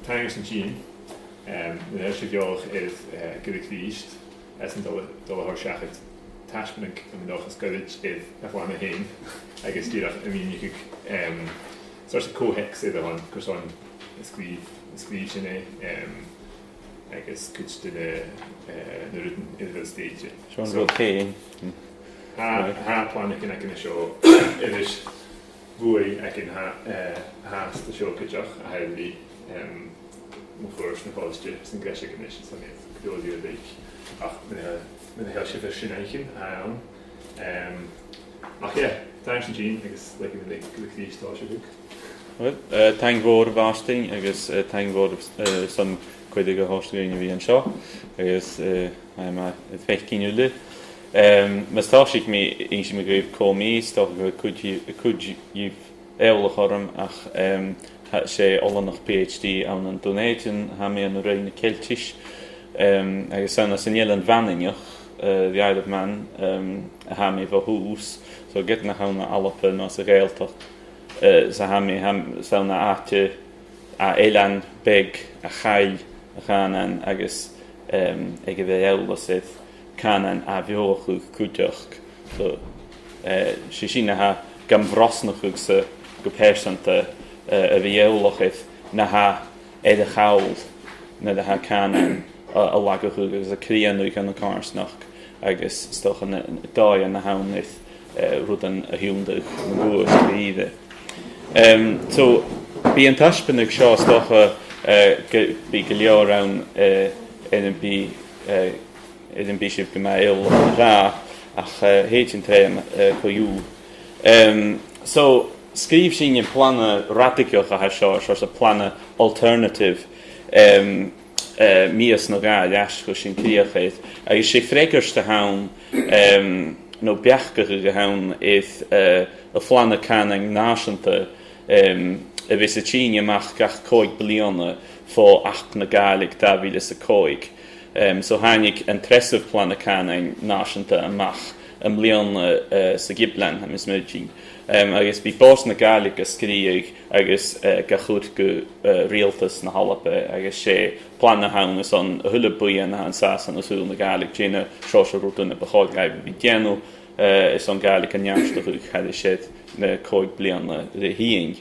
Taingeart an Jean, the Taisbeanadh is Gille-Chrìost as an dòigh seachad Taisbeanadh an dòigh Gaelic is bhruidhinn agus díreach you could sort of co-hex it on because on sgrìobh sin agus cuid na rinn in the stage. So okay. Ha Plana cin ag anseo is bhuaigh ag an has the seo cuideach a heilí mo fuairs na fáilte san gréise gan is san cdóidí ach mina heil si sin éicin ann. Ach Taingeart an Jean agus le Gille-Chrìost Ostaig. Taingeart Mòr Ostaig agus Taingeart Mòr san chuide go háisteáin a bhí anseo agus feicíúile. Mas táisiigh mí insi me gréibh comí stoch go cúidíh éolach orm ach sé olannach PhD an an donéitin ha mé an réine Celtis agus sanna san Eilein Sgitheanaich the Isle of Man a ha mé bh hús so get na hána alappe ná sa réaltacht sa ha mé sanna áte a Eilein beg a Chaidh a cànain agus ag a bheith eolas cànain a bheochú cúteach so sé sin ha gan brosnachúg sa go persanta a bhí eolach na ha a chawl na ha cànain a lagachúg agus a críanúig an na cársnach agus stoch an dòigh na hawn rudan a hiúndach na bhuas bhíide. So bí an Taisbeanadh seo stocha bí go leor an in bishop gemail ra ach héitin tréim coú. So sgrìobh sin in Plana Radaigeach a seo a Plana alternative mías na Gael easco sin críochéid agus sé freigarste hawn nó beachgacha go hawn a Plana cànain náisianta a bhís a tíine amach gach 5 bliana fó 8 na Gaelic 2005. So hánig an tresah Plana cànain náisianta amach an bliana sa Giblan ha misneachd. Agus bí bós na Gaelic a scríoigh agus gachúd go rialtas na halappe agus sé Plana hawn is an thula buan na an sasan asúil na Gaelic déine seo rúta na bachod gaibh bhí is an Gaelic an neamstachúg chaile séad na 5 bliana de híing.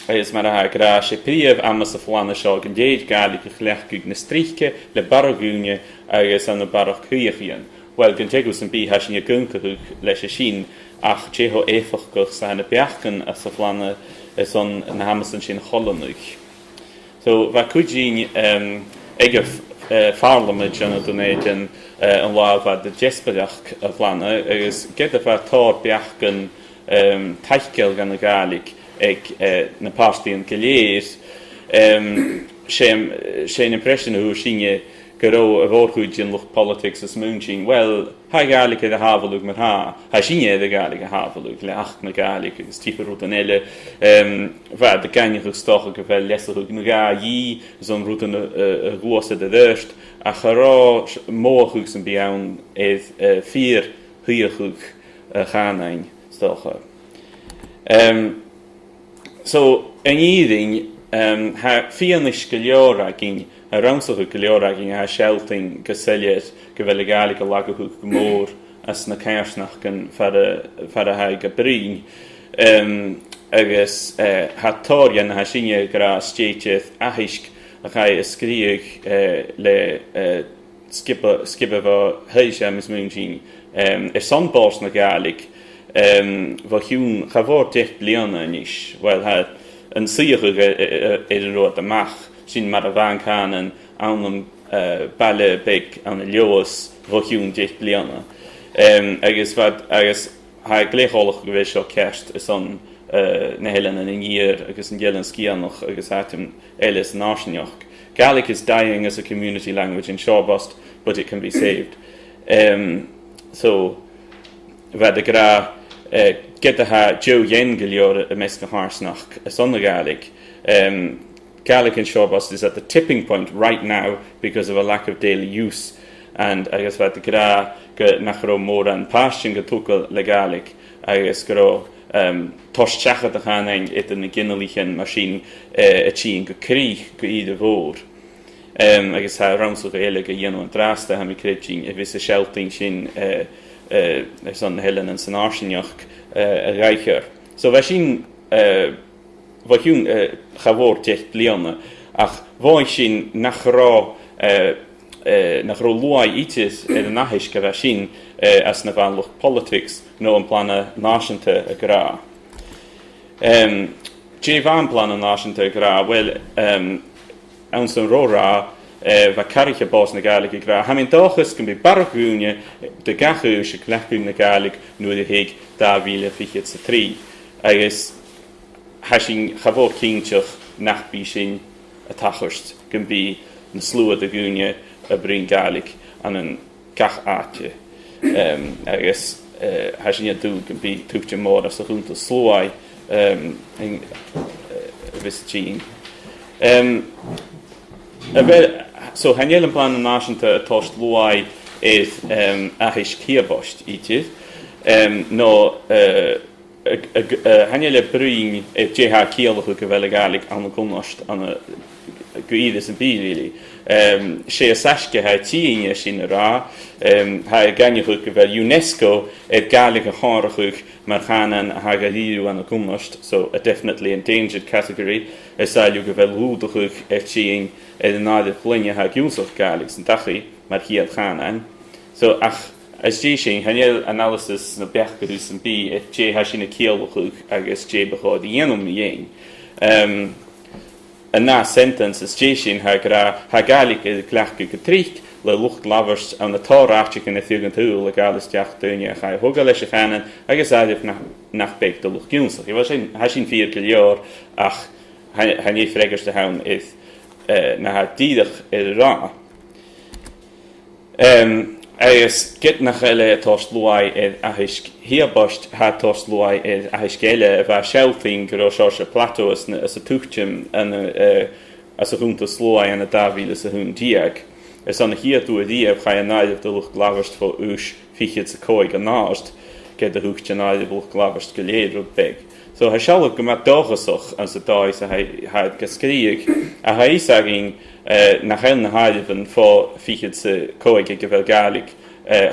Agus mar a gra sé príomh amas a Plana seo an déad Gaelic a chleachúg na stríche le baragúne agus an na Gille-Chrìost. Well, gan tegus an bí hasin a gúncaúg leis a sin ach tého éfachgach sa hana beachcan a sa Plana is an na hamasan sin cholanúig. So, bha cúidín ag farlamid an a donéitin an lábha de jespadeach a Plana agus get a bha tór beachcan taichgeil gan na Gaelic ag na páistí an Gille-Chrìost sé impression ú sinne go ró a bhórchuid in lucht politics as múnsin, well, ha Gaelic a havalúg mar ha sinne a Gaelic a havalúg le 8 na Gaelic agus típa rút an eile bheit de gaineach stocha go bheith lesaúg na gaí zon rút an a ghuasa de dheirst a chará móchúg san biann 4 huiachúg cànain stocha. So, an íring ha fianis go leoragin a ramsachu go leoragin ha shelting go selliad go bhfuil Gaelic a lagachuch go mór as na cairsnach gan fara ha go brín agus ha tórian ha sinne gra stéitith ahisk a chai a scríoigh le skibbe heise mis múnsin son bors na Gaelic va hiún chavór 10 bliana níis well ha an síochuch an rud amach sin mar a bhain cànain annam baile beg an a leos va hiún 10 bliana agus ha gléicholach go bheith seo ceist is an na Eilein an Sgitheanaich agus an Eilein Sgitheanaich agus áitim Eilein náisineach. Gaelic is dying as a community language in Shawbost, but it can be saved. So, bheit a gra get a ha Joe Yen go leor a measc na háirsnach is on the Gaelic. Gaelic in Shawbost is at the tipping point right now because of a lack of daily use. And I guess bheit a gra go nach ró mór an páistin go túcail le Gaelic agus go tosteachad a cànain idir na ginealichan mar sin a tíon go crí go iad a bhór. Agus ha ramsú go eile go dhéanú an drasta ha mi creidjin a vis a shelting sin son helen an san arsinneach a reicher. So bheit sin bhaithún chavór techt blianna ach bhaid sin nach rá luai itis an nahiis go bheit sin as na bhanlach politics nó an plana náisianta a grá. Dé bhain plana náisianta a grá, well an san rórá bheit cariche bás na Gaelic a grá. Ha mín dáchas gan bí barachúne de gachu se clechú na Gaelic nuair a héig 2023. Agus ha sin chavór cínteach nach bí sin a tachast gan bí na slúad a gúne a brín Gaelic an an gach áte. Agus ha sin a dú gan bí tuchte mór as a chunta slúai vis tín. So hannéil an plan náisianta a tost luai is ahiis cíabost ítid. No hannéil brín déha cíalachu go bhfuil Gaelic an gúnast an goídas an bí really. Sé a sasce ha tíine sin rá ha gannechuch go bhfuil UNESCO Gaelic a hárachuch mar cànain a hagadíú an gúnast, so a definitely endangered category. Sáilú go bhfuil lúdachuch tíing an náide flinne ha gúsach Gaelic san dachi mar hiad cànain. So ach as dé sin hannéil analysis na bechgadú san bí dé ha sin na cíalachuch agus dé beád dhéanam dhéin. A ná sentence is dé sin ha Gaelic is clechcu go trícht le lucht lavers an na táráteach in a fiúgan túil le Gaelic deach duine a cha thuga leis a cànain agus áideh nach beic do lucht gúsach. Ha sin 4 leor ach hanné fregars de haun is na ha díadach rá. Agus get nach eile tost luai ahiis hiabost ha tost luai ahiis geile a bheit shelting go seo se plateau as a tuchtim as a chunta sluai an a davíle a hún diag. Is an hiadú a díab cha an náideh do lucht glavast fó ús fichiid sa cóig a náist get a thucht an náideh lucht glavast go léad rud beg. So ha sealach go mat dágasach an sa dáis a haid go scríig a ha ísagin nach heil na haidehn fá fichiid sa cóig go bhfuil Gaelic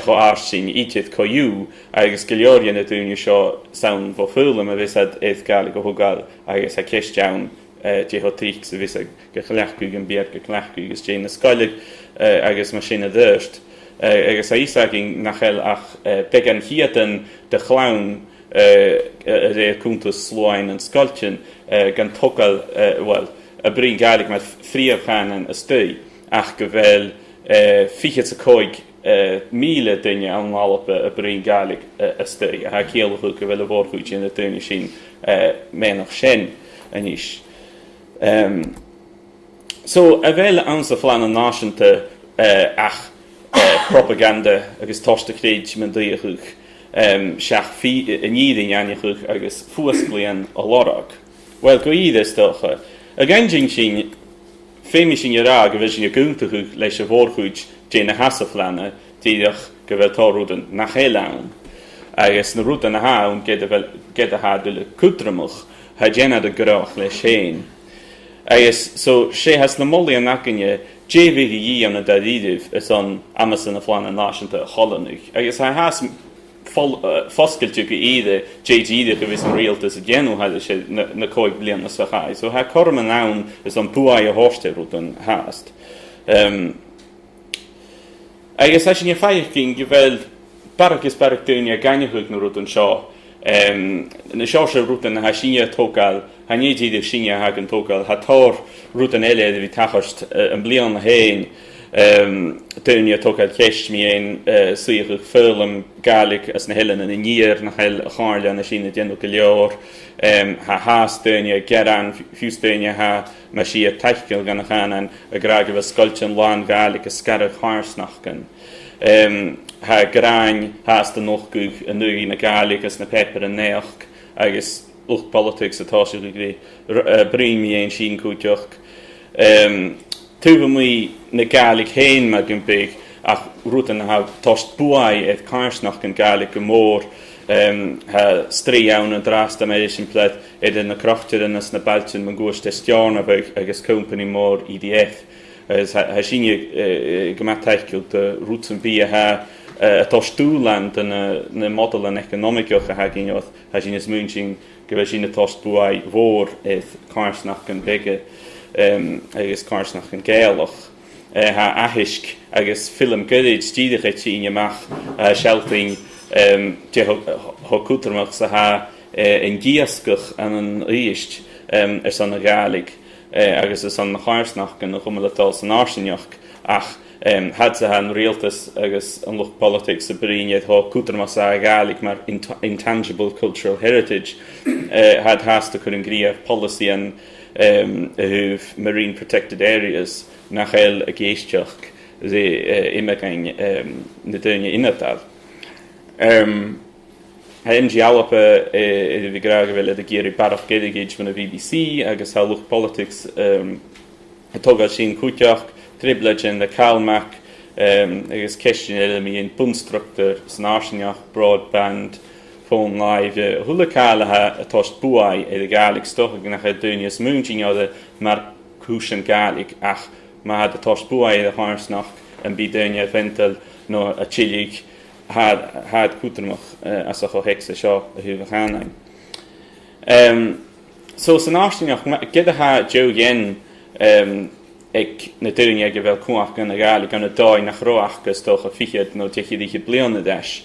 cho ásin ítid coú agus Gille-Chrìost a dúine seo saon bh fúlam a bhís éh Gaelic go thugáil agus a ceistteann dé tríic sa bhís go chlechú an bead go chlechú agus dé na Skye agus mar sin a dúirt. Agus a ísagin nach heil ach be an chiadan de chlán ré cúntas slóin an scoiltin gan tocail well a brín Gaelic mar fríomhchánan a stúi ach go bhfuil fichiid sa cóig míle duine an lápa a brín Gaelic a stúi a ha céalachu go bhfuil a bhórchuid sin a duine sin ménach sin aníis. So a bhfuil an sa Plana náisianta ach propaganda agus tosta chréid man dúiachuch seach a nírin ainiachuch agus fuasblian a lorag. Well, go iad is docha. A ganjing sin féimi sin rá go bhfuil sin a gúntachuch leis a bhórchuid dé na hasa Plana díadach go bhfuil tárúdan nach héileann. Agus na rúta na hán ged a hádul cútramach ha déanad a gráach leis séin. Agus so sé has na molí an nacinne déhí í an na dadíidih is an Amazon a Plana náisianta a cholanúch. Agus ha has foscailte go iad JD go bhís an rialtas a déanú heile sé na cóig blian na sachaid. So ha chom an nán is an puáid a háiste rút an háast. Agus ha sin a feicin go bhfuil barachas barach dúine a gaiinechuig na rút an seo. Na seo se rút an ha sinne tógáil ha néidir sinne ha an tógáil ha tór rút an eile a bhí tachast an blian na héin dúine tógáil ceist mion suíochuch fúlam Gaelic as na heilean in níor nach heil a cháirle na sin a déanú go leor ha hás dúine geran fiús dúine ha mar si a teichgil gan na cànain a graag bh scoiltean lán Gaelic a scarad cháirsnachgan. Ha grain has de nochguch a nuí na Gaelic as na pepper an neach agus uch politics atá se brími ein sin cúteach. Tuva mui na Gaelic héin me gin big ach rútan ha tost buai et cáirsnach an Gaelic go mór ha strí ann an drasta mé sin pled idir na crochtir in na baltin man goist stearn agus company mór EDF. Ha sinne gemataiciil de rútsan bí ha atá stúland na model an economicioch a hagin ha sin is múnsin go sin tost buai mhór carsnach an bige agus carsnach an Gaelach. Ha ahisk agus film gydaid stídach et sín amach shelting ho cútarmach sa ha in giascach an an ríist san na Gaelic agus san na carsnach an chumalatá san arsinneach ach had sa an realtas agus an luch politics a bríiad ho cútarmach sa Gaelic mar intangible cultural heritage had hasta chun an gríomh policy an marine protected areas nach a géisteach imegain na duine inatad. Ha MG Alapa vi graag wil a géri barach Gaelic van a BBC agus ha luch politics togad sin cúteach driblage in de Calmac agus question mi in bunstructor snarsinach broadband phone live hula calaha a tost buai de Gaelic stoch nach a duine is múntin mar cúsin Gaelic ach ma had a tost buai de harsnach en bí duine ventel no a chilig had cútarmach as a cho hexe seo a hu cànain. So san áisteach gide ha Joe Yen ag na duine ag bhfuil cuaach gan a Gaelic an a dóigh nach roachgus tócha fichiad nó techidige bliana deis.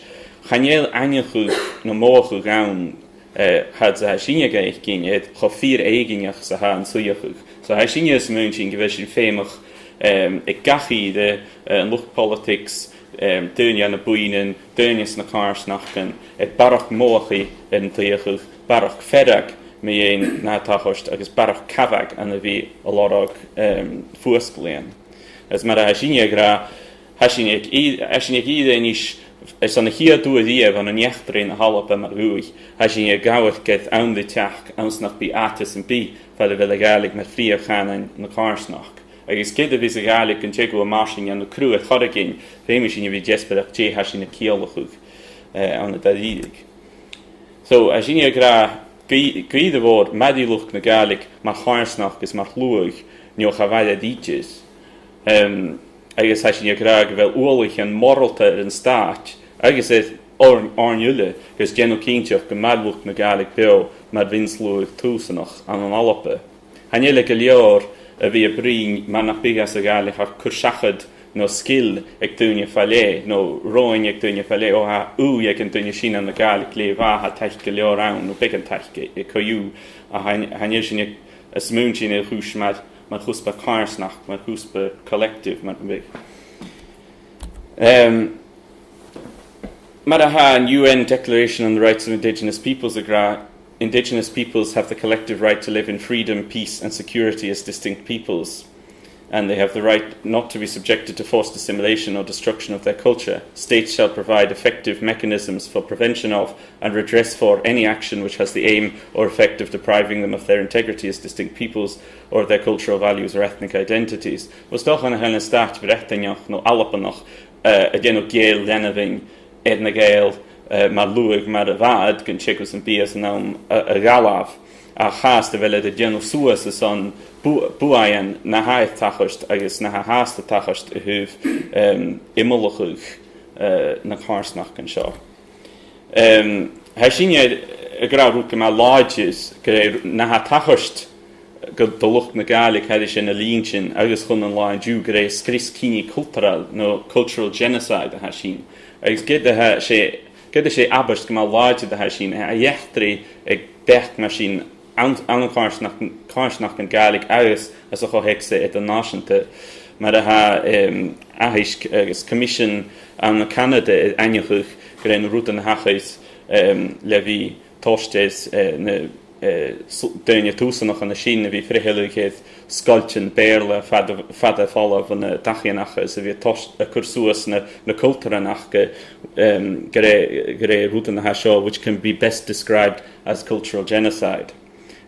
Chanéal ainechu nó móchu gaun had a sinne gaich gine cho 4 eigineach sa ha an suiachuch. So ha sinne is múntin go bhfuil sin féimach ag gachiide an lucht politics duine an na buinen, duine na carsnachgan, barach móchi in tuiachuch, barach ferag mé éon nátachost agus barach cavag an a bhí a lorog fuascléan. As mar a sinne gra hasinnig ide níos is an hia dúadíomh an nechtrin a halapa mar ruúig, hasinnig gawach get an de teach ansnach bí atas an bí fel a bhfuil a Gaelic na fríomh cànain na carsnach. Agus gide vis a Gaelic an tegú a marsing an na cruú a choragin, féimi sin bhí jesperach té hasin na cialachuch an na dadídig. So a sinne gra gríide bhór madíluch na Gaelic mar charsnach gus mar lúig nioch a bhaile dítis. Agus ha sinne gra go bhfuil ualich an moralta an stát, agus ornjule gus genno cínteach go madluch na Gaelic beo mar vinslúig túsanach an Alapa. Hanile go leor a bhí a brín mar nach bigas a Gaelic ar cursachad nó skill ag dúine fallé, nó roin ag dúine fallé ó ha ag an dúine sin an na Gaelic le bha teich go leor ann nó big an teich i coú a hanil sin a smún sin a chús mar chuspa carsnach, mar chuspa collective mar big. Mar a ha an UN Declaration on the Rights of Indigenous Peoples agra, Indigenous peoples have the collective right to live in freedom, peace and security as distinct peoples, and they have the right not to be subjected to forced assimilation or destruction of their culture. States shall provide effective mechanisms for prevention of and redress for any action which has the aim or effect of depriving them of their integrity as distinct peoples or their cultural values or ethnic identities. Was doch an a henne staat bhruidhinn no alapanach a genno géal lenaving edna gael mar luig mar a bhad gan chicos an bías an a galaf a chas de bhile de genno suas is an buaien na haith tachost agus na haasta tachost a húf imolachuch na carsnach gan seo. Ha sinne a grabhút go má láidis na ha tachost go dolucht na Gaelic had sin a lín sin agus chun an láin dú go rééis scris cíní cultural nó cultural genocide a ha sin. Agus gide sé abast go má láide a ha sin a dhechtrí ag decht mar sin an carsnach an Gaelic agus as a chohéicse et an náisianta mar a ha ahisk agus commission an na Canada ainechuch go réin rút an hachais le bhí tostes duine túsanach an na sin a bhí frihéilighéad scoiltin béirle fada fála van na dachianachas a bhí a cursúas na cultúranach go ré rút an seo, which can be best described as cultural genocide.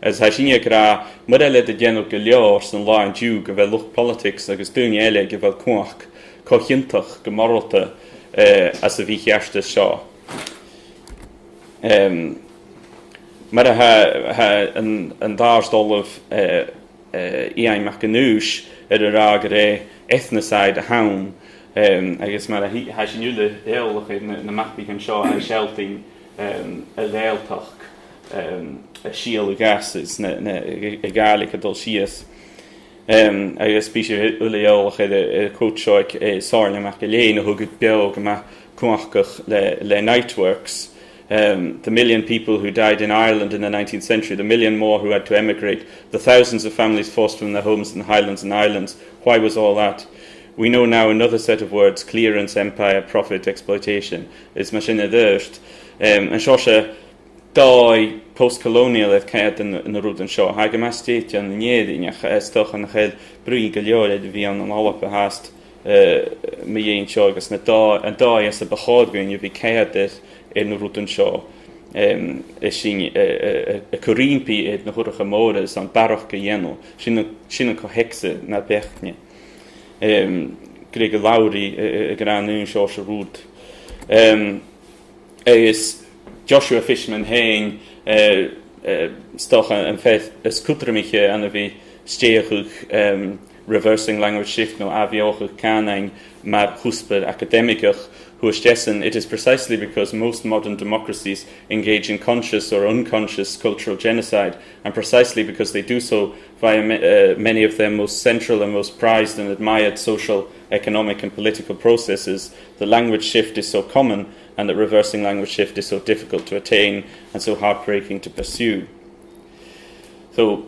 As ha sinne gra mar eile de déanú go leor san láin dú go bhfuil lucht politics agus dúine eile go bhfuil cuach cóchiintach go moralta as a bhí cheasta seo. Mar an dársdóibh Eilein MacGill-Eòin ar rá go ré ethnicide a hain, agus mar a sin uile éolach na mapí an seo a sealtainn a léaltach a síal a gases na Gaelic a dul sias. Agus bí sé uile éolach a cóteoig Eilein MacGill-Eòin a thugad beag a cuachcach le Nightworks. The million people who died in Ireland in the 19th century, the million more who had to emigrate, the thousands of families forced from their homes in the Highlands and Islands. Why was all that? We know now another set of words: clearance, empire, profit, exploitation. Is machine dúirt. And seo sé dóigh post-colonial a céad in the rúd an seo. Ha go stéit an néadine stoch an chaid brí go leor a bhí an alap a hast mi dhéon seo agus an dóigh as a bachádgain bhí céad in rúd an seo. Is sin a chorímpi na chuircha móras an barach go dhéanú. Sin go heicse na bechne. Gré go labhraí a granún seo se rúd. Is Joshua Fishman hain stoch an feth is cutramiche an a bhí stéachuch reversing language shift no aviochuch cànain mar chuspar academicach huistessen. It is precisely because most modern democracies engage in conscious or unconscious cultural genocide, and precisely because they do so via many of their most central and most prized and admired social, economic and political processes, the language shift is so common, and that reversing language shift is so difficult to attain and so heartbreaking to pursue. So,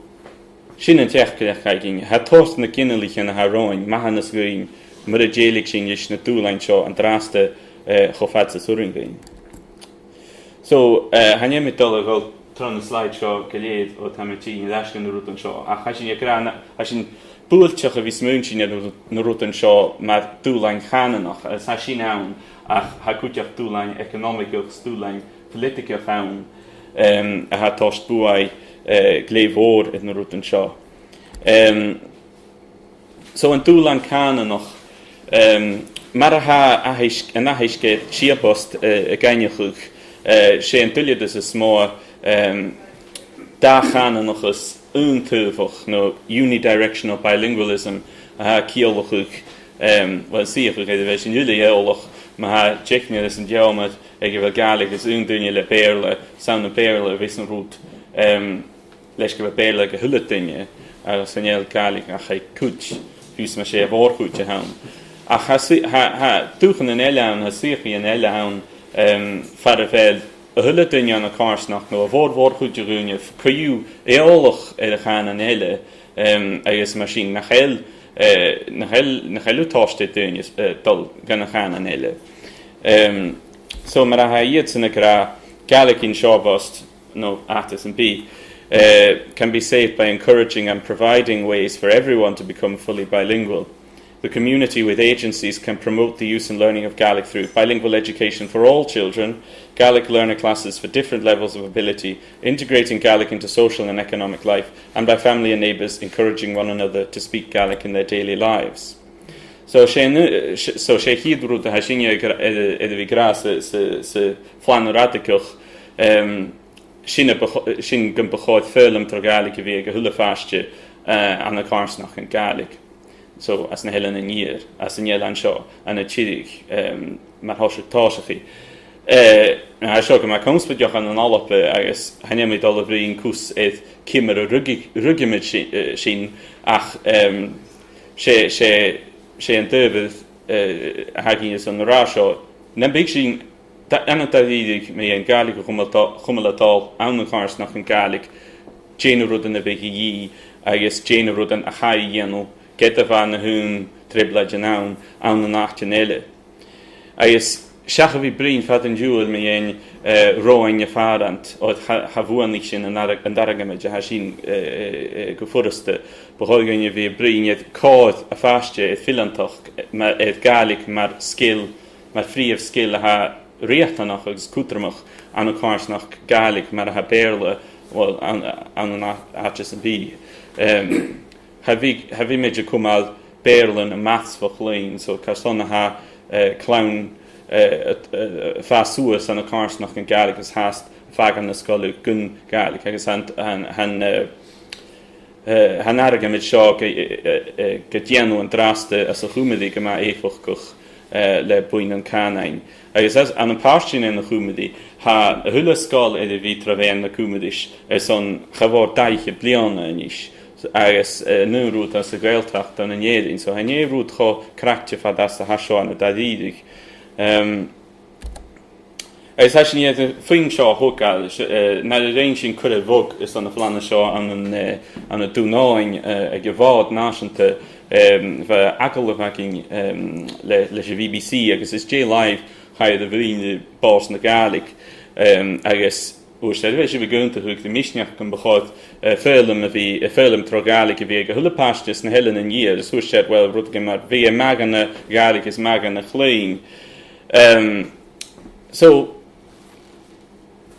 sin an teachcaiging, ha tost na kinnelich an ha roin, mahanas goin, mar a Gaelic sin is na dúlain seo an draste chofad sa suringain. So, han mi dul a gáil tron na slide seo goléad ó tamití in leisgan na rút an seo. A ha sin búilteach a bhí smún sin na rút an seo mar dúlain cànainach, as ha sin ann, ach ha cúteach dúlain economicach, dúlain politicach ann, a ha tost buai gléomhór in na rút an seo. So an dúlain cànainach, mar a nahéisce siapost a gainechuch, sé an tuiliad is a smó dá cànainachas úntúfach no unidirectional bilingualism a ha ciolachuch, well síochuch é bheith sin uile éolach, ma ha tjeicne is an deomad ag bheith Gaelic is únduine le béirle, saun na béirle vis an rút, leis go bheith béirle go thuile duine agus san éal Gaelic a cha cúd, hús ma sé a bhórchúd a haun. Ach ha dúchan an eileán, ha síochaí an eileán far a bheith a thuile duine an a cársnach nó a bhórchúd a rúne, chuú éolach ar a chan an eile agus mar sin nach heilú táiste duine dul gan a chan an eile. So mar a ha iad sanna gra Gaelic in seobost, no atas and B, can be saved by encouraging and providing ways for everyone to become fully bilingual. The community with agencies can promote the use and learning of Gaelic through bilingual education for all children, Gaelic learner classes for different levels of ability, integrating Gaelic into social and economic life, and by family and neighbours encouraging one another to speak Gaelic in their daily lives. So sé híadrú a hasinne bhí gra sa Plana Radaigeach sin gan beáid félum tar Gaelic a bhí go thula fáiste an na cársnach an Gaelic. So as na heilean in níir, as an éile an seo, an a tírig mar thoise táiseachí. Ha seo go mar comspadeach an alape agus haine dul a bhríon cús éad cimar a rugiimiid sin ach sé an dúibh a hagin is an rá seo. Na big sin anna darídig mé an Gaelic go chumalatá an na cársnach an Gaelic, déanú rud an na big í agus déanú rud an a chaí dhéanú, get a bhán na hún triblaid an na nacht an eile. Agus seach a bhí brín fad an dúil mé dhéon róin a fárant ó ha bhuanig sin an daragameid a ha sin go furaste behoigain a bhí brín iad cáid a fáiste iad filantach iad Gaelic mar skill, mar fríomh skill a ha riachtanach agus cútramach an a cársnach Gaelic mar a ha béirle an na átas a bí. Ha bhí méid a cumáil béirlen a maths fach léin, so carsonna ha clown fast suas an a cársnach an Gaelic as hast fagan na scoil gun Gaelic agus han arga mit seo go déanú an draste as a chumadí go má éfachcuch le buin an cànain. Agus an páistin in na chumadí ha thula scoil idir bhí travéin na cumadis son chahór daiche bliana inis. Agus nuúrút as a gaeltacht an an éirin, so han éhrút cho cracte fa das a haseáin a dadídig. Agus has sin fin seo thugáil, na réon sin cur a bhog is an na Plana seo an a dúnáin a go bhád náisianta bheith agallahagin leis a BBC agus is dé live chaiad a bhrín bás na Gaelic agus úr sé bheith si bh gúnta thug de misneach gan bachod félim tro Gaelic a bhí go thulapáistis na heile an díad is úr sé well rud mar bhí a megan na Gaelic is megan na chléin. So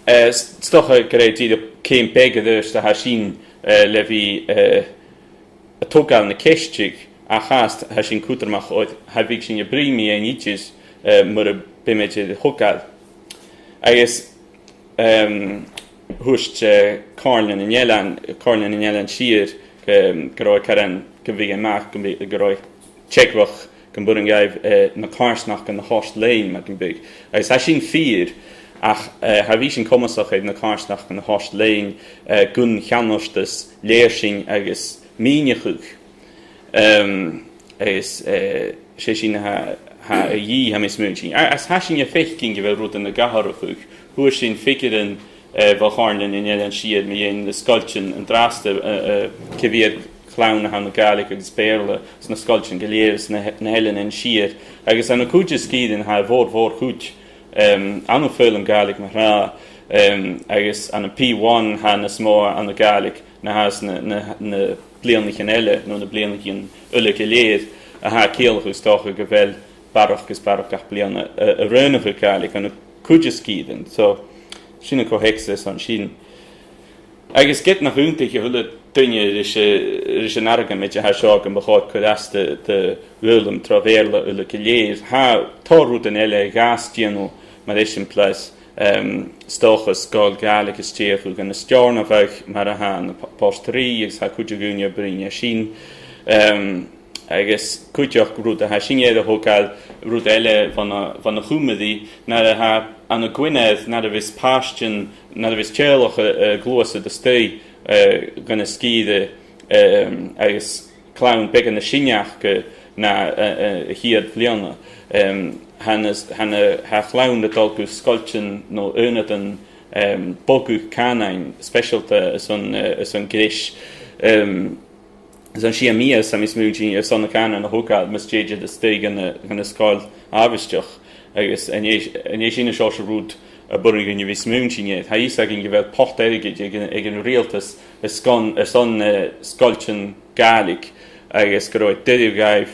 stocha go réid iad céim begad a ha sin le bhí a tógáil na ceistig a chast ha sin cútarmach óid ha bhíh sin a brími a nítis mar a bimeid a thugáil. Agus thuist Carlin in Eilein siar go raibh caran go bhí amach go raibh tseicbhach gan bud an gaibh na cáirsnach an na háist léin me an big. Agus ha sin fír ach ha bhí sin comasach na cáirsnach an na háist léin gun cheannostas léirsin agus mínechuch. Agus sé sin ha a dhí ha mis múin. As ha sin a fechcin go bhfuil rud an na gaharchuch, thuair sin ficrin bhcharlan in Eilein siad mé dhéon na scoiltin an draste cibhíad clown han na Gaelic agus béle na scoiltin Gille-Chrìost na Eilein in siad. Agus an na cúide scídan ha bhór chuid an féil an Gaelic mar rá agus an P1 ha na smór an na Gaelic na has na blianach an eile nó na blianach an ulle geléad a ha céalach stocha go bhfuil barach gus barach ach bliana a rönach Gaelic an na cúide scídan. So sinna cohexas an sin. Agus get nach húntaich thula duine is an arga meid a ha seo an bachod chudáasta de bhuilam travéla ulle geléad ha tórút an eile gastíanú mar is sin plas stochas gáil Gaelic is tíochú gan na stearna bheith mar a ha na páistrí agus ha cúide gúine bríine sin. Agus cúideach rúd a ha sin éad a thugáil rúd eile van na chumadí nar a ha an a Gwynedd nar a bhís páistin nar a bhís tealach a glúasa de sté gan na Skye agus clown began na sineach go na hiad bliana. Ha clown de dalgu scoiltin nó önad an bogu cànain specialta is an gris. Is an si a mia sam is múgin is an na cànain a thugáil mas déide de sté gan na scoil ábhasteach. Agus an é sin seo se rúd a burin gin bhí smúntíine. Ha is agin go bheith pocht aige ag an rialtas is son scoiltin Gaelic agus go raibh deidir gaibh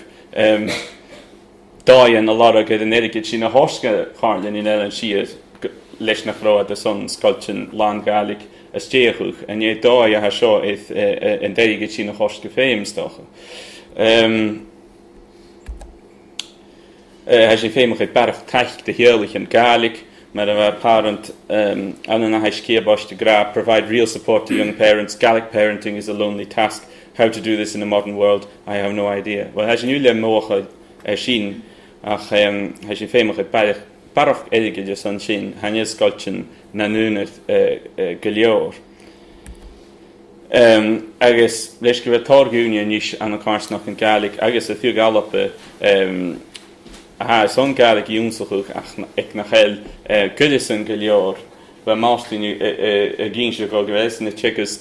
dáin a lara go an erigid sin a hósca charlin in Eilein siad leis na chráid a son scoiltin lán Gaelic a stéchuch an é dáid a ha seo an deirigid sin a hósca féim stocha. Ha sé féimach ag barach taich de heolich an Gaelic, mar a bheith parent an na ha scéabáiste gra provide real support to young parents. Gaelic parenting is a lonely task. How to do this in a modern world, I have no idea. Well, ha sé nu le mócha sin ach ha sé féimach ag barach edigid an sin hanne scoiltin na núnad go leor. Agus leis go bheith tárgúine níos an na cáirsnach an Gaelic agus a fiú galape son Gaelic únsachuch ag nach heil godasan go leor ba máslín a gín se go bhheis na tchecas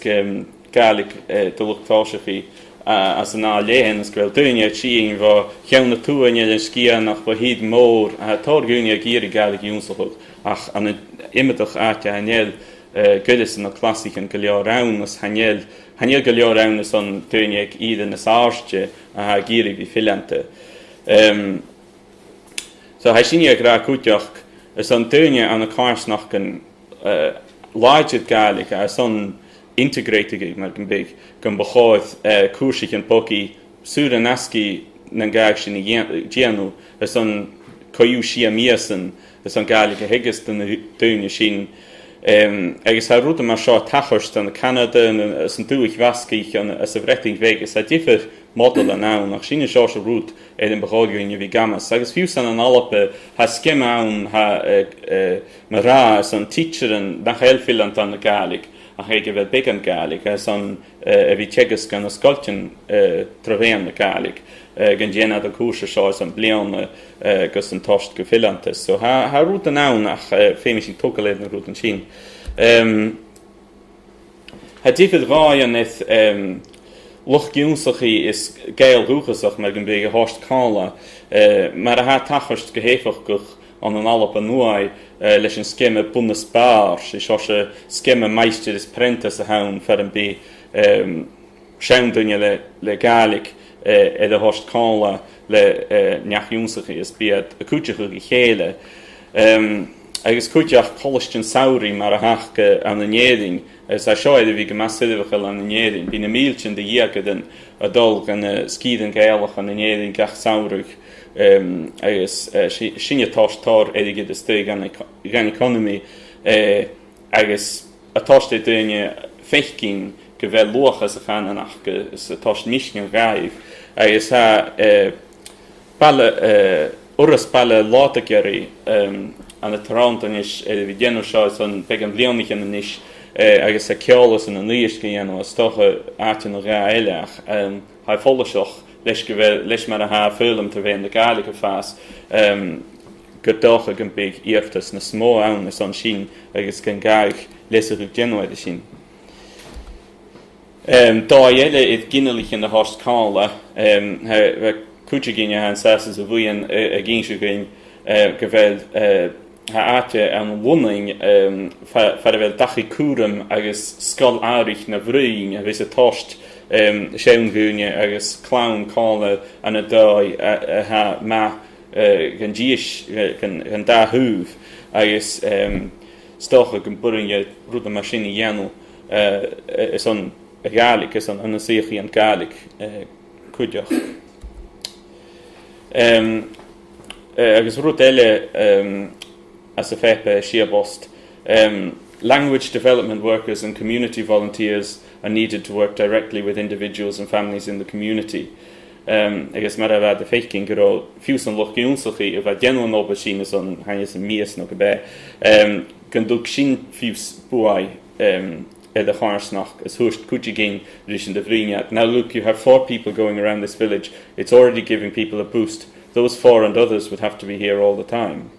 Gaelic duluchtáiseachí as an ná léhan as gohfuil duine tíon bh cheann na túaine le Skye nach ba híd mór a tárgúine a gíir Gaelic únsachuch ach an imimeach áte hanéal godasan na clásichan go leor rán as hanéal go leor rán as an duine ag iad na sáiste a gíir bhí fillante. So ha sin ag rá cúteach is an duine an na cáirsnach an láidead Gaelic a son integrated mar gan big gan bachóid cúsich an boki súra nasci na gaag sin géanú is an coú si a miasan is an Gaelic a higus den duine sin agus ha rúta mar seo tachart an Canada as an dúich vascaich as a bhreting Vegas a differ model an ann ach sinne seo se rút den berágin vi gamas. Agus fiú san an alape ha skim ann ha mar rá as an teacheren nach helfiland an Gaelic a heige vel big an Gaelic as an vi tegus gan a skoltin trovéan na Gaelic. Gan dhéana a cúsa seo an blianna gus an tost go filantas. So ha rút an ann ach féimi sin tócaléid na rút an sin. Ha diffid ráan is loch giúnsachi is gael rúchasach mar gan bege hást cála mar a ha tachast gohéfach goch an alap an nuai leis an skimme bunnas bar sé seo se skimme meistir is prentas a haun fer an bí seandunne le Gaelic a hást cála le neachúnsachi is bíad a cúteach i chéile. Agus cúteach collistin sauri mar a hachke an an néding as a seo vi go massidefachel an an néding. Bhí na míltin de dhéagadan a dul gan skíden gaelach an an néding gach saurich agus sinne tástár éige de stug gan economy agus a táste duine fechking go bheith lochas a chanach is a tást misneachd gaibh agus ha uras balle látagerí an a Toronto is vi dénne seo an pe an blianich an is agus a ceolalas an níos go dhéanú a stocha átain a rá eileach ha follaseach leis mar a ha fölum te bhéin de Gaelic a fás go docha gan big íochttas na smó ann is an sin agus gan gaich leis a déanúide sin. Dá eile it ginnelich in de hást cála cúte ginne an sasas a bhuian a ginse goin go bhfuil ha áte an wunning fer a bhfuil dachi cúram agus scoil áirich na bhruidhinn a bhís a tost seanmhúne agus clown cála an a dóigh ha ma gan díis gan dá thuúh agus stocha gan buringe rúda mar sinna dhéanú is an Gaelic is an anasíochaí an Gaelic cúideach. Agus rút eile as a fepe siabost. Language development workers and community volunteers are needed to work directly with individuals and families in the community. Agus mar a bheit a feiking go fiús an loch giúnsachaí a bheit déanú an obair sin is an haine an mías nó go bé. Gan dúg sin fiús buai the Harsnach as host Kujigin Rishin de Vrignat. Now look, you have 4 people going around this village. It's already giving people a boost. Those 4 and others would have to be here all the time.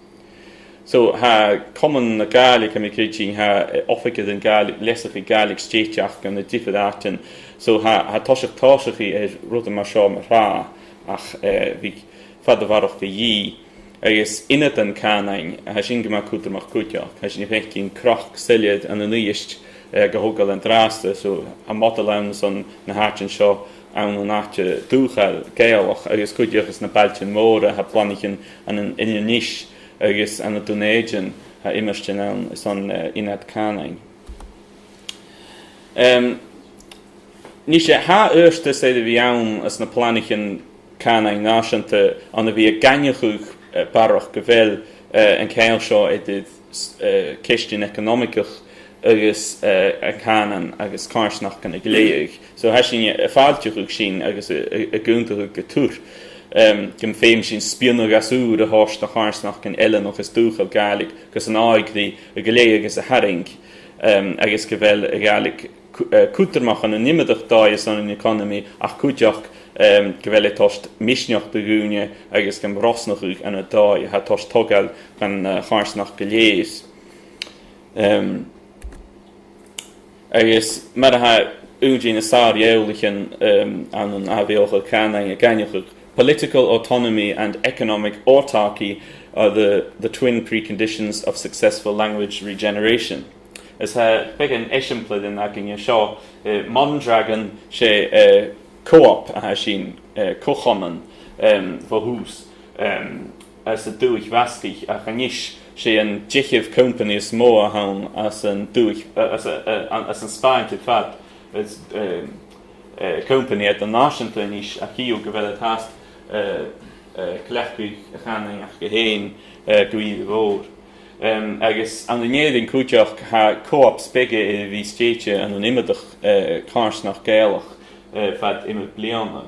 So ha common na Gaelic am ikrichi ha officid in Gaelic lesachi Gaelic stéiteach gan na diffid atin. So ha toshach toshachi rudda mar seo mar rá ach vi fad varach de yi. Agus inad an cànain ha sin gema cútamach cúteach. Ha sin fechtin croch siliad an nuist gohogal an drásta, so a mata lans an na háin seo an náte dúchail géalach agus cúideachas na bailtin móra ha plannichin an an níis agus an a dúnéidir ha imerstin an is an inad cànain. Ní sé ha uirsta sé de bhí ann as na plannichin cànain náisianta an a bhí a gainechuch barach go bhfuil an céil seo idir ceistin economicach agus a cànain agus cáirsnach gan a gléigh. So ha sin a fáilteach sin agus a gúntaach go túr. Gym féim sin spianú gasú a háist na cáirsnach gan eile noch is dúchail Gaelic gus an áigdí a gléigh agus a haring agus go bhfuil a Gaelic cútarmach an a nimmeadach dáis an an economy ach cúteach go bhfuil tost misneachd de gúne agus gan brosnach an a dáis ha tost togal gan cáirsnach go léis. Agus mar ha údín a sáir éolichan an an abhéocha cànain a gainechuch. Political autonomy and economic autarky are the twin preconditions of successful language regeneration. As ha begin eisimpla in agin seo Mondragon sé co-op a ha sin cochaman bhús as a dúich vascich a chanis sé an dichibh company is mó a haun as an dúich as an Spain to fad as company at the náisianta níos a hiú go bhfuil a tast Gille-Chrìost MacGill-Eòin dhuibh. agus an néadn cúteach ha co-op spige I bhí stéite an an imimeach cáirsnach Gaelach fad imime bliana.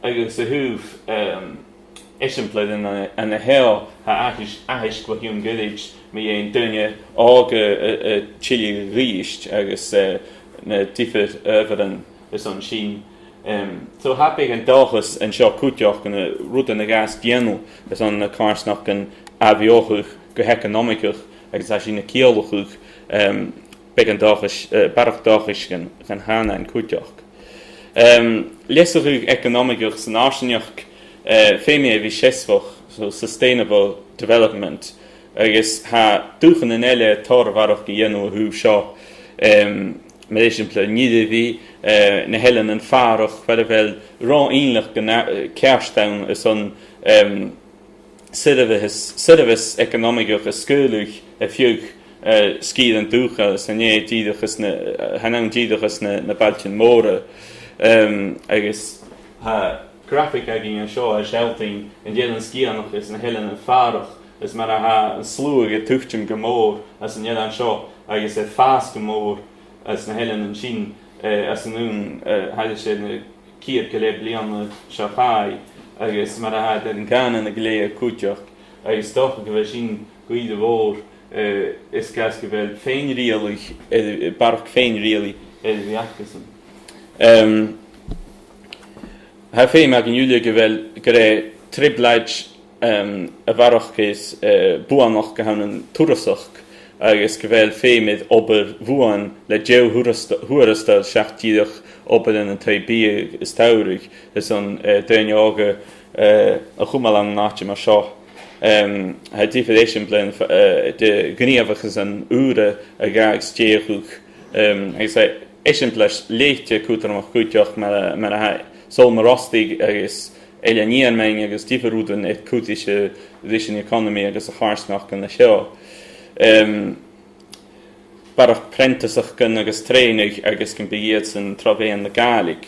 Agus a thuh isimpla an a hell ha ahis go hiún gilid mi ein dunne ága chili ríist agus na tifir överan is an sin. So happig an dachas an seo cúteach an ruúta na gas dianú is an na cáirsnach an aviochuch go economicach agus a sin na céalachuch be an dachas barach dachas gan hána an cúteach. Lesachuch economicach san áisineach féimi bhí sésfach so sustainable development agus ha dúchan in eile tarvarach go dhéanú a thuú seo Malaysianpla níide bhí na helen an fárach where bhfuil rá ionlach cearstain is an sirvis economicach a scoúlach a fiúg Skye an dúcha san é díadachas hanang díadachas na Baltin móra agus ha graphic agin an seo a shelting in Eilein Sgitheanaich is na helen an fárach is mar a ha an slúig a tuchtim go mór as an Eilein seo agus a fás go mór as na helen an sin as anún haide sé na cíad go le bliana seo chai agus mar a ha an cànain na Gille cúteach agus docha go bheith sin goide bhór is gas go bhfuil féin rialich barach féin riali bhí achasam. Ha féim ag an Júlia go bhfuil go ré tribleid a bharach is buanach go an turasach agus go bhfuil féimid obair bhuan le deo thuarasta seachtíadach obair in an Taisbeanadh is tairigh is an daine ága a chumalang náte mar seo. Ha differation blin de gníomhachas an úra a gaag stéchuch agus isimplas léite cútarmach cúteach mar a Sabhal Mòr Ostaig agus Eilein Sgitheanaich agus differúdan cútaise vision economy agus a cháirsnach gan na seo. Barach prentasach gan agus tréinigh agus gan bíiad san trabhéan na Gaelic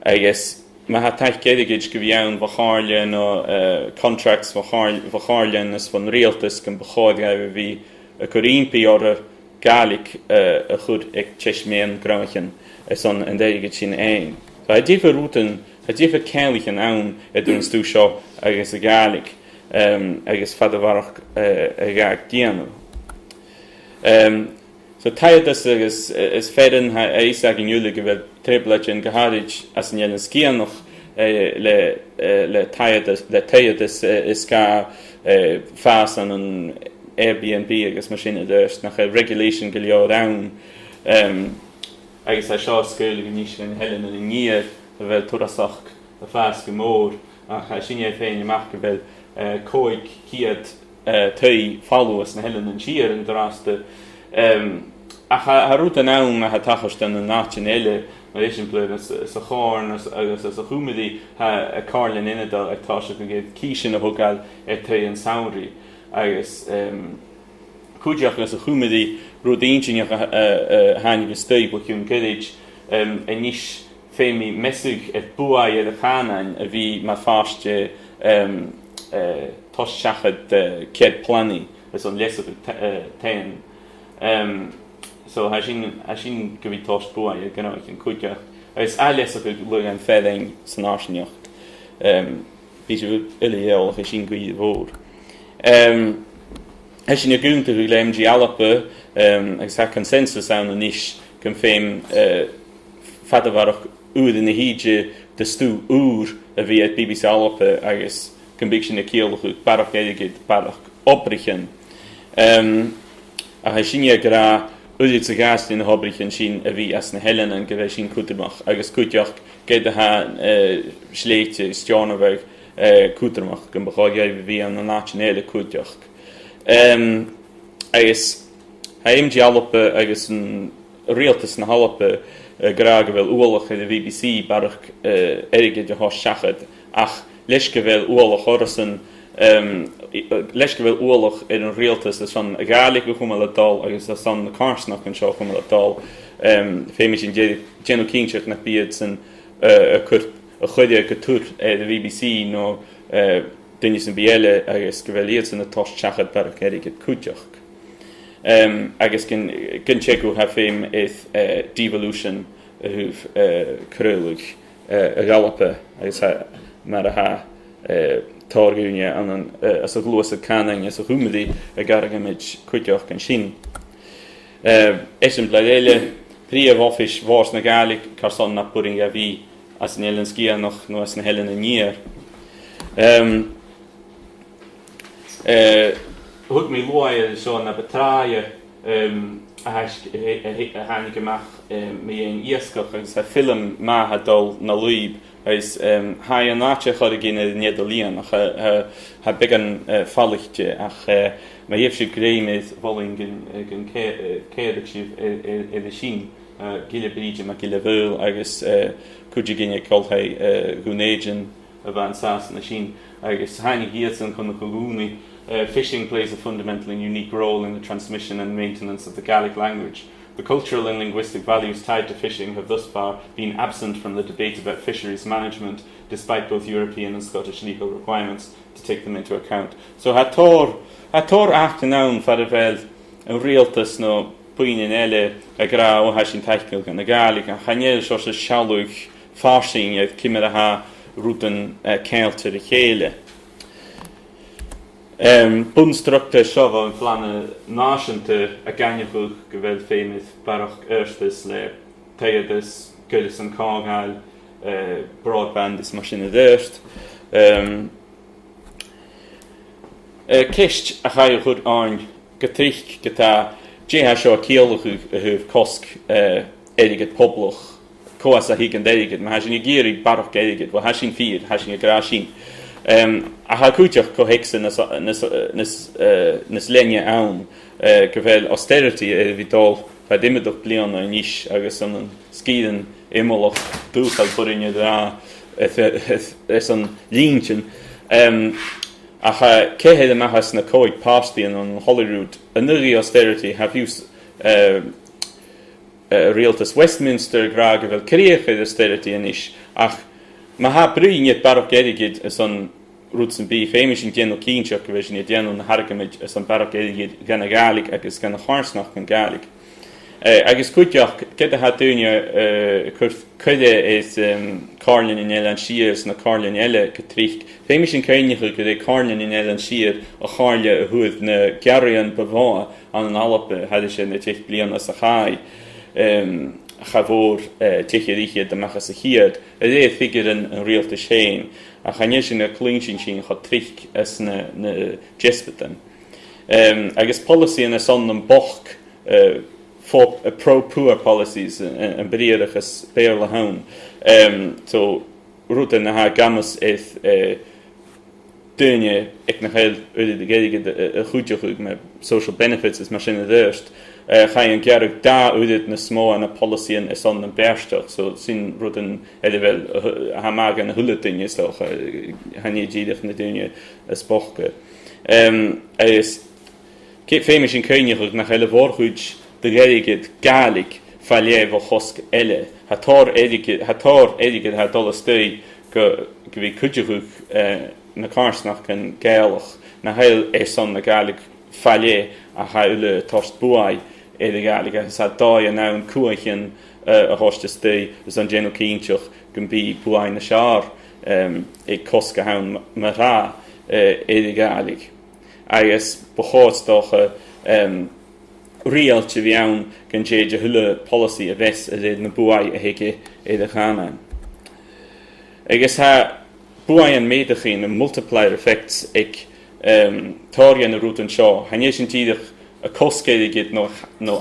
agus ma ha Taisbeanadh go bhíann bhacharlainn nó contracts bhacharlainn is van rialtas gan bacháid a bhí a chorímpi or Gaelic a chud ag Taisbeanadh gramachan is an Radaigeach sin éin. So ha differ rútan ha differ cealich an ann a dún stú seo agus a Gaelic agus fadavarach a gaag dianú. So Taisbeanadh agus is féidir ha éis ag an Júlia go bhfuil tribleid an goharid as an Eilein Sgitheanaich le Taisbeanadh is ga fás an Airbnb agus mar sin a dúirt nach a regulation go leor ann agus a seo scoil go níos an helen an níir a bhfuil turasach a fás go mór ach a sin féin amach go bhfuil cóig ciad tuí fallúas na helen an tíir an dorásta ach ha rút an ann a ha tachast an náte eile mar isimpla is a chárn agus is a chumadí ha a carlin inadal ag tá se go géad císin a thugáil tuí an saoirí agus cúideach as a chumadí rudíintseach hánig stoig go hiún gilid a níos féimi mesúg buaid a cànain a bhí mar fáiste tosteachad cead planaí is an lesach tain. So ha sin go bhí tost buaid gnáid an cúideach agus a lesach lu an fédain san áisineach bhí sé uileáach a sin goí bhór. Has sin a gúnta go le MG Alapa agus ha consensus an níis gan féim fadavarach úd in na híide de stú úr a bhí at BBC Alapa agus gan bíg sin na céalachu barach éigeid barach obrichan. A ha sin go rá úd sa gas in na hobrichan sin a bhí as na helen an go bheith sin cútamach agus cúteach géad a ha sléite stiánabheh cútamach gan bacháid bhí an na náisiúnéile cúteach. Agus ha MG Alapa agus an rialtas na Alapa gra go bhfuil ualach in the BBC barach éigeid a hás seachad ach leis go bhfuil ualach orasan leis go bhfuil ualach in an rialtas is san a Gaelic go chumal adal agus is san na cáirsnach an seo chumal adal féimi sin Gille-Chrìost nach bíad san a chuide go túr the BBC nó duine san biele agus go bhfuil iad san na tost teachad barach airigid cúideach. Agus gin teú ha féim is devolution a thuh cruúlaigh a galape agus mar a ha táirgúine an as a glúas a cànain as a thumadí a gargamid cúideach an sin. Is an bléile príomh office bhás na Gaelic carson na puring a bhí as an Eilein Sgitheanaich nó as na Helen a níir. Thug mí luail seo na betráide a hánig amach mé an íascach agus a film maithe dul na dhuibh agus ha an náte chur a gine nedalíon ach ha big an fallichte ach ma héh si gréimid bhling gin céadach sih i sin Gille-Chrìost MacGill-Eòin agus chuide ginne coltha gúnéidean a bhain sas na sin agus hánig íasan chun na gúnaí. Fishing plays a fundamentally unique role in the transmission and maintenance of the Gaelic language. The cultural and linguistic values tied to fishing have thus far been absent from the debate about fisheries management, despite both European and Scottish legal requirements to take them into account. So tór achtanán fad a bheith an rialtas nó puoin eile a gra ó sin taithceil gan na Gaelic a chanéil seo sa sealúch farsin ag cimar a ha rútan céaltar a chéile. Bunstructe seo an Plana náisiúnta a gainechuh go bhfuil féimid barach airstas le taiadas golas an cágáil broadband is mar sin a d'irt. Cist a chaidh chud áin go tríoch go tá détha seo a céalachu a thuh cosc éigeid poblach coas a hiigh an éigeid, ma ha sin i géirí barach éigeid, bh ha sin fír, ha sin a grá sin. A ha cúteach go héicsa nas lenne ann go bhfuil austerity a bhí dul fa imimeach blianana a níos agus an scían imolach dúchail burinne rá is an líntin. A cha céhéad amachchas na cóid pástaíon an Holyrood a nuí austerity ha bhús rialtas Westminster gra go bhfuil críocha austerity a níos ach ma ha bríine barach éigeid is an rúts an bí féimis sin déanú cínteach go bheith sin déanú na hargamid is an barach éigeid gan na Gaelic agus gan na cháirsnach gan Gaelic. Agus cúteach ce a ha dúine chuide is Carlin in Eilein Siar na Carlin eile go tríoch. Féimis sin céinecha go é Carlin in Eilein Siar a cháirle a thuad na gearaíon bhá an an alape haidir sin na teich bliana as a chaid. Chafór tichiríchiad amachchas a chiad, a é figur an rialta séin, a chané sin a clínsin sin cha trich as na jespetan. Agus policy in a son an boch pro-poor policies an bríarachas béir le hán. So rúta na ha gamas is duine ag na chail uile de géige a chúteach me social benefits is mar sin a d'irt. Cha an gearach dá údit na smó an a policy is an bersteach, so sin rutan eile ha mag an hula duine stoch haní ddíidech na duine a spochke. Is féimis sin céineach nach eile bhórchuid de géigid Gaelic falléh a chosk eile. Hatar éigeid ha dola stoi go bhí cuideach na cáirsnach an Gaelach na heil son na Gaelic fallé a haile tost buai éidir Gaelic agus ha dá a ná an cuaichin a háiste stoi is an déanú cínteach gon bí buai na seár ag cosca hán mar rá éidir Gaelic. Agus bachódstácha rialte bhí ann gan déad a thula policy a bheits a réad na buai a hiige éidir cànain. Agus ha buai an méidechin a multiplier effects ag táiríonn na rútan seo. Hané sin tíadach a coscéad igid nó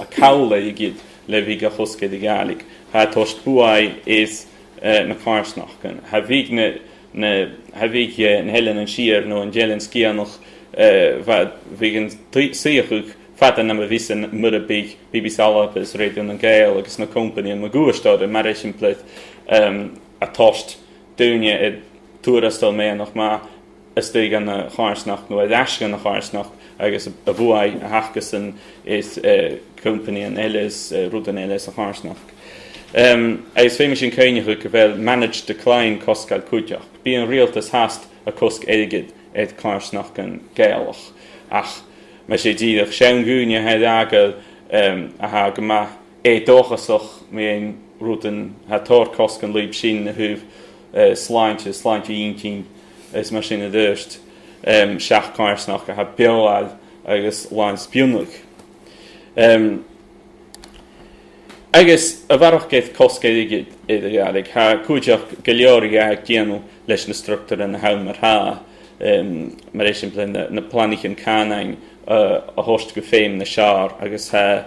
a cawla igid le bhí go choscéad i Gaelic. Ha tost buai is na cáirsnach. Ha bhíg na Eilein Sgitheanaich nó an Eilein Sgitheanaich bhí an suíochuch fatan am a bhísan mud a bíbí salap is réidirn an Gael agus na company an magúastad a mar sin pleit a tost dúine túrastal mé nach má istí gan na cháirsnach nó a dheisgan na cháirsnach agus a bhuaid a hachgasan is company an eiles rúdan eiles a cháirsnach. Agus féimis sin céineach go bhfuil managed decline coscail cúteach. Bí an rialtas hast a cosc éigid carsnach an Gaelach. Ach, me sé díadach sean gúine head agad a ha gama dóchasach mé rútan ha tór coscan líb sin na húb sláinte íncín is mar sin a dúst seach carsnach a ha beáil agus láin spiúnach. Agus a bharach géit coscaid idir Gaelic, ha cúideach Gille-Chrìost déanú leis na structúr an hail mar ha, mar éis na planich an cànain a host go féim na seár, agus ha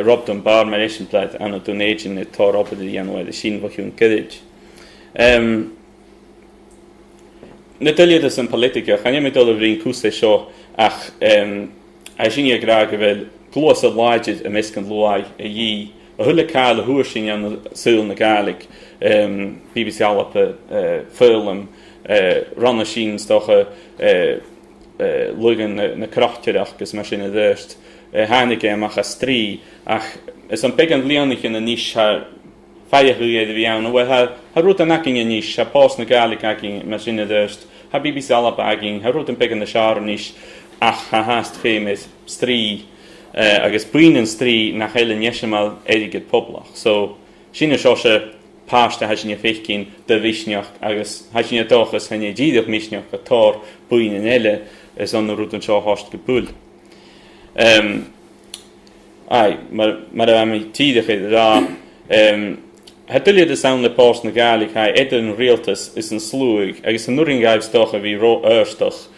rob an bar mar éis an a donéidin na tór opad i dhéanú a sin bhaisiún gydig. Na diliad an politica, chan mi dul a bhrín cústa seo ach a sin a gra go bhfuil glós a láidid a miscan luaid a dhí, a thula cáil a thuair sin an súil na Gaelic, BBC Alapa fólam, ranna sin stocha lugan na crachtireach gus mar sin a dúst, hánig amach a strí, ach is an began líanach in a níos feiechu éidir bhí ann, bhfuil ha rút an acin a níos, ha pás na Gaelic acin mar sin a dúst, ha BBC Alapa acin, ha rút an began na seár níos, ach ha hást féimid strí, agus buin an strí nach Eilein Sgitheanaich éidigid poblach. So, sin a seo se páiste ha sin a féchcin de visneach, agus ha sin a dochas henne díadach misneach a tór buin an eile is an rút an seo hást go búl. Mar a mi tíadach éidir rá, ha diliad a saon le pás na Gaelic ha éidir an rialtas is an slúig, agus an nuring gaibh stocha bhí ró örstach.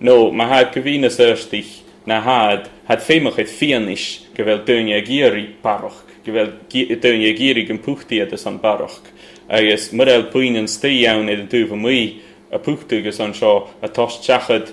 No, ma ha gohínas örstich na had féimach het fianis go bhfuil duine a géirí baroch, go bhfuil duine a géirí an puchtíad is an baroch. Agus mar el buin an strí ann idir dúbh mí a puchtúgus an seo a tost teachad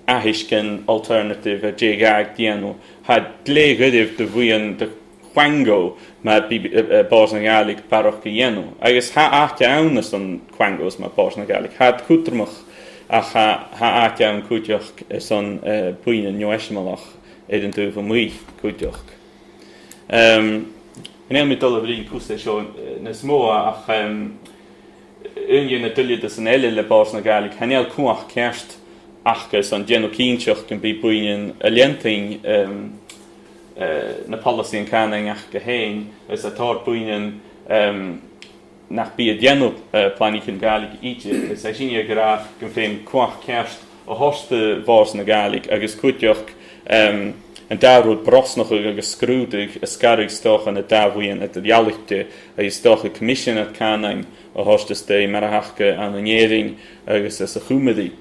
ahiscin alternative a dégag déanú. Had lé goidibh de bhuian de chwango ma bás na Gaelic baroch go dhéanú. Agus ha áte annas an chwangos ma bás na Gaelic. Had cútramach ach ha áte an cúteach is an buin an Nioesimalach idir dúbh mí cúteach. En mi dul a bhrín cústa seo na smóa ach unge na diliad is an eile le bás na Gaelic hanéal cuach ceart achgus an Gille-Chrìost can be buin a lenting na policy an cànain ach go héin is a tór buin nach bí a déanú planich an Gaelic Egypt is a sin a gra gan féin cuach ceart a hosta bás na Gaelic agus cúteach an dáród brosnach agus sgrúdig a scarrig stoch an a dáhhuian at a dialicte a stoch a commission at cànain a hosta sté mar a hachke an anéring agus as a chumadi.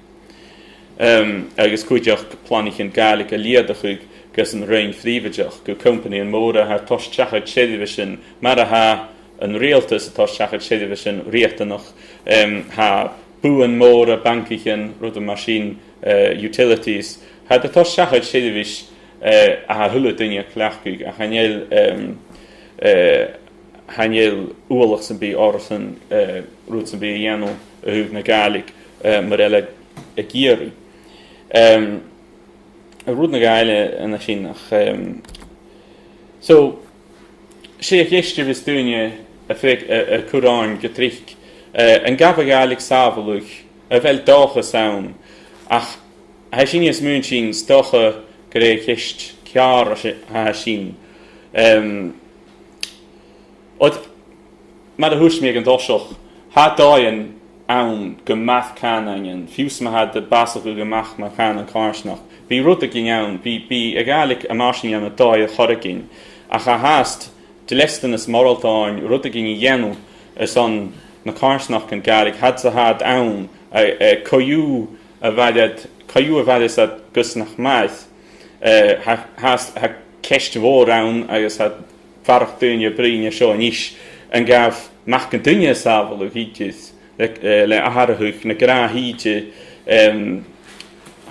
Agus cúteach planich an Gaelic a liadachug gus an rein phríomhaideach go company an móra ha tosteachad séidir sin mar a ha an réaltas a tosteachad séidir sin réachtanach ha bú an móra bankichan rud an machine utilities ha a tosteachad séidir a ha thula duine chleachcuig a chanéal ualach san bí orsan rud san bí dhéanú a thuh na Gaelic mar eile a géirí. A rud na Gaile an sin ach so sé a chéiste vis duine a cúráin go trich an gabha Gaelic sábhaluch a bheith dácha saon ach ha sin is mún sin stocha go ré chéist cear a sin mar a thuis mé an doiseach ha dáin ann go math cànain an fiús ma had de basach go mach ma cànain carsnach. Bí rud a gin ann, bí a Gaelic a marsin an a dóigh a choragin ach a hast de lestan is moraltáin rud a gin I dhéanú is an na carsnach an Gaelic had sa had ann coiú a bhaidir a gusnach maith ha ceist mhór ann agus ha farach duine bríne seo níos an gaf mach an duine sábhalu hítis le aharachuch na gra híte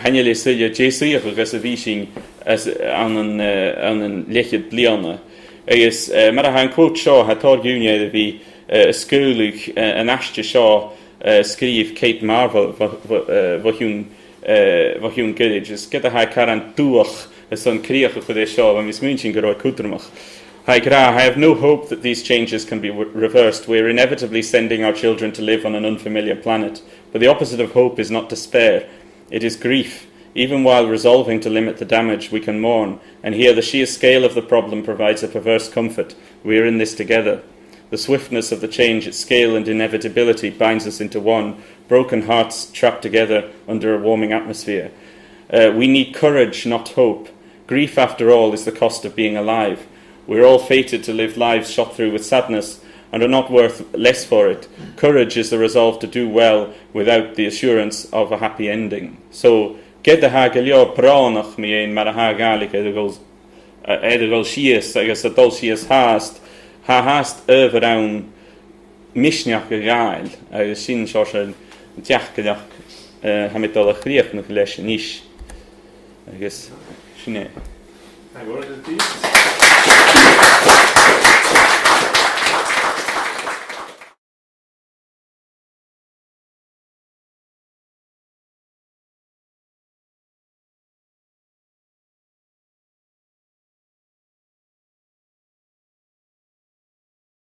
henne le suide jésuíoch agus a bhí sin an an leichead bliana. Agus mar a an quote seo ha tór gúne a bhí scúlaigh an aiste seo sgrìobh Kate Marvel bhaisiún gydig. Is gyda ha caran dúach is an críoch a chud é seo a mis múnsin go raibh cútramach. I have no hope that these changes can be reversed. We are inevitably sending our children to live on an unfamiliar planet. But the opposite of hope is not despair. It is grief. Even while resolving to limit the damage, we can mourn, and here the sheer scale of the problem provides a perverse comfort. We are in this together. The swiftness of the change, its scale and inevitability binds us into one, broken hearts trapped together under a warming atmosphere. We need courage, not hope. Grief, after all, is the cost of being alive. We're all fated to live lives shot through with sadness and are not worth less for it. Courage is the resolve to do well without the assurance of a happy ending. So, Gaelic Gille-Chrìost MacGill-Eòin mar a Gaelic edagol sias agus a dul sias hast over awn misneachd gael agus sin sosial diachgydach hamidol a chríoch na leis níis agus sinne. Hi, what are the